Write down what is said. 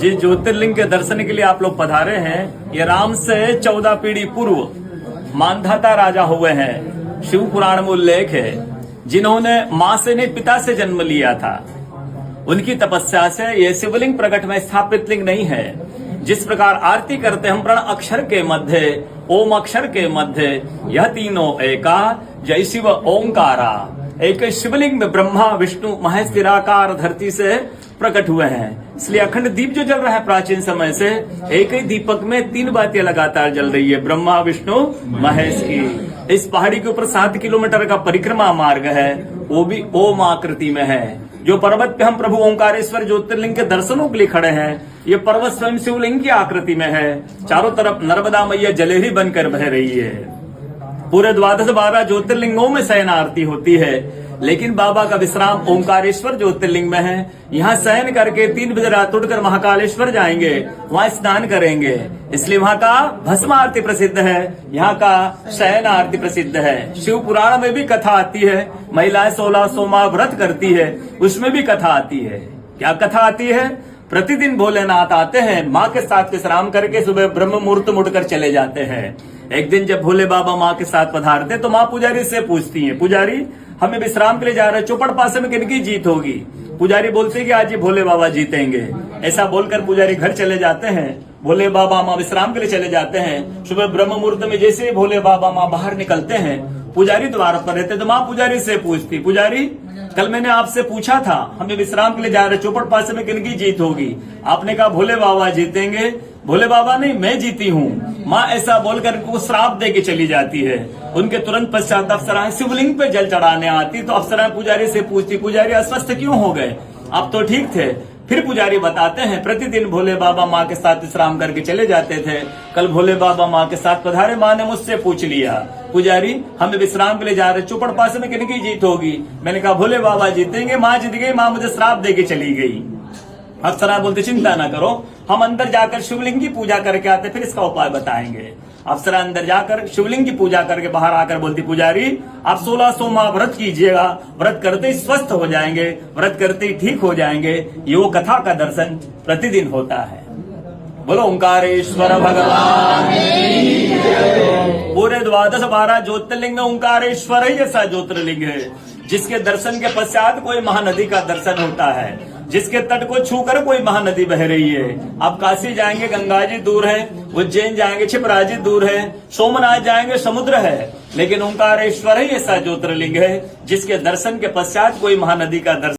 जिस ज्योतिर्लिंग के दर्शन के लिए आप लोग पधारे हैं, ये राम से 14 पीढ़ी पूर्व मानधाता राजा हुए हैं। शिव पुराण में उल्लेख है, जिन्होंने मां से नहीं पिता से जन्म लिया था। उनकी तपस्या से ये शिवलिंग प्रकट में स्थापित लिंग नहीं है। जिस प्रकार आरती करते हम प्रण अक्षर के मध्य, ओम अक्षर के मध्य, यह तीनों एका, जय शिव ओंकारा। एक शिवलिंग में ब्रह्मा विष्णु महेश निराकार धरती से प्रकट हुए हैं। इसलिए अखंड दीप जो जल रहा है प्राचीन समय से, एक ही दीपक में 3 बातें लगातार जल रही है, ब्रह्मा विष्णु महेश की। इस पहाड़ी के ऊपर 7 किलोमीटर का परिक्रमा मार्ग है, वो भी ओम आकृति में है। जो पर्वत पे हम प्रभु ओंकारेश्वर ज्योतिर्लिंग के दर्शनों के लिए खड़े हैं, ये पर्वत स्वयं शिवलिंग की आकृति में है। चारों तरफ नर्मदा मैया जलेहरी बनकर बह रही है। पूरे 12 ज्योतिर्लिंगों में शयन आरती होती है, लेकिन बाबा का विश्राम ओंकारेश्वर ज्योतिर्लिंग में है। यहाँ शयन करके 3 बजे रात उठकर महाकालेश्वर जाएंगे, वहाँ स्नान करेंगे। इसलिए वहाँ का भस्म आरती प्रसिद्ध है, यहाँ का शयन आरती प्रसिद्ध है। शिव पुराण में भी कथा आती है, महिलाएं 16 सोमवार व्रत करती है, उसमें भी कथा आती है। क्या कथा आती है? प्रतिदिन भोलेनाथ आते हैं, माँ के साथ विश्राम करके सुबह ब्रह्म मुहूर्त मुड़कर चले जाते हैं। एक दिन जब भोले बाबा माँ के साथ पधारते तो माँ पुजारी से पूछती है, पुजारी हमें विश्राम के लिए जा रहे हैं, चौपड़ पासे में किनकी जीत होगी? पुजारी बोलते कि आज ये भोले बाबा जीतेंगे। ऐसा बोलकर पुजारी घर चले जाते हैं। भोले बाबा माँ विश्राम के लिए चले जाते हैं। सुबह ब्रह्म मुहूर्त में जैसे ही भोले बाबा माँ बाहर निकलते हैं, पुजारी द्वार पर रहते तो माँ पुजारी से पूछती, पुजारी कल मैंने आपसे पूछा था, हमें विश्राम के लिए जा रहे, चौपड़ पासे में किनकी जीत होगी? आपने कहा भोले बाबा जीतेंगे। भोले बाबा नहीं, मैं जीती हूँ। माँ ऐसा बोलकर उनको श्राप दे के चली जाती है। उनके तुरंत पश्चात अप्सराएं शिवलिंग पे जल चढ़ाने आती तो अप्सराएं पुजारी से पूछती, पुजारी अस्वस्थ क्यों हो गए? आप तो ठीक थे। फिर पुजारी बताते हैं, प्रतिदिन भोले बाबा माँ के साथ विश्राम करके चले जाते थे। कल भोले बाबा माँ के साथ पधारे, माँ ने मुझसे पूछ लिया, पुजारी हमें विश्राम के लिए जा रहे, चौपड़ पासे में किनकी जीत होगी? मैंने कहा भोले बाबा जीतेंगे। माँ जीत गई, माँ मुझे श्राप दे के चली गई। अप्सरा बोलते चिंता ना करो, हम अंदर जाकर शिवलिंग की पूजा करके आते, फिर इसका उपाय बताएंगे। अप्सरा अंदर जाकर शिवलिंग की पूजा करके बाहर आकर बोलती, पुजारी आप 16 सोमवार व्रत कीजिएगा, व्रत करते ही स्वस्थ हो जाएंगे, व्रत करते ही ठीक हो जाएंगे। ये वो कथा का दर्शन प्रतिदिन होता है। बोलो ओंकारेश्वर भगवान। पूरे 12 ज्योतिर्लिंग में ओंकारेश्वर ही ऐसा ज्योतिर्लिंग है जिसके दर्शन के पश्चात कोई महानदी का दर्शन होता है, जिसके तट को छूकर कोई महानदी बह रही है। आप काशी जाएंगे, गंगा जी दूर है, उज्जैन जाएंगे, क्षिप्रा जी दूर है, सोमनाथ जाएंगे, समुद्र है। लेकिन ओंकारेश्वर ही ऐसा ज्योतिर्लिंग है जिसके दर्शन के पश्चात कोई महानदी का दर्शन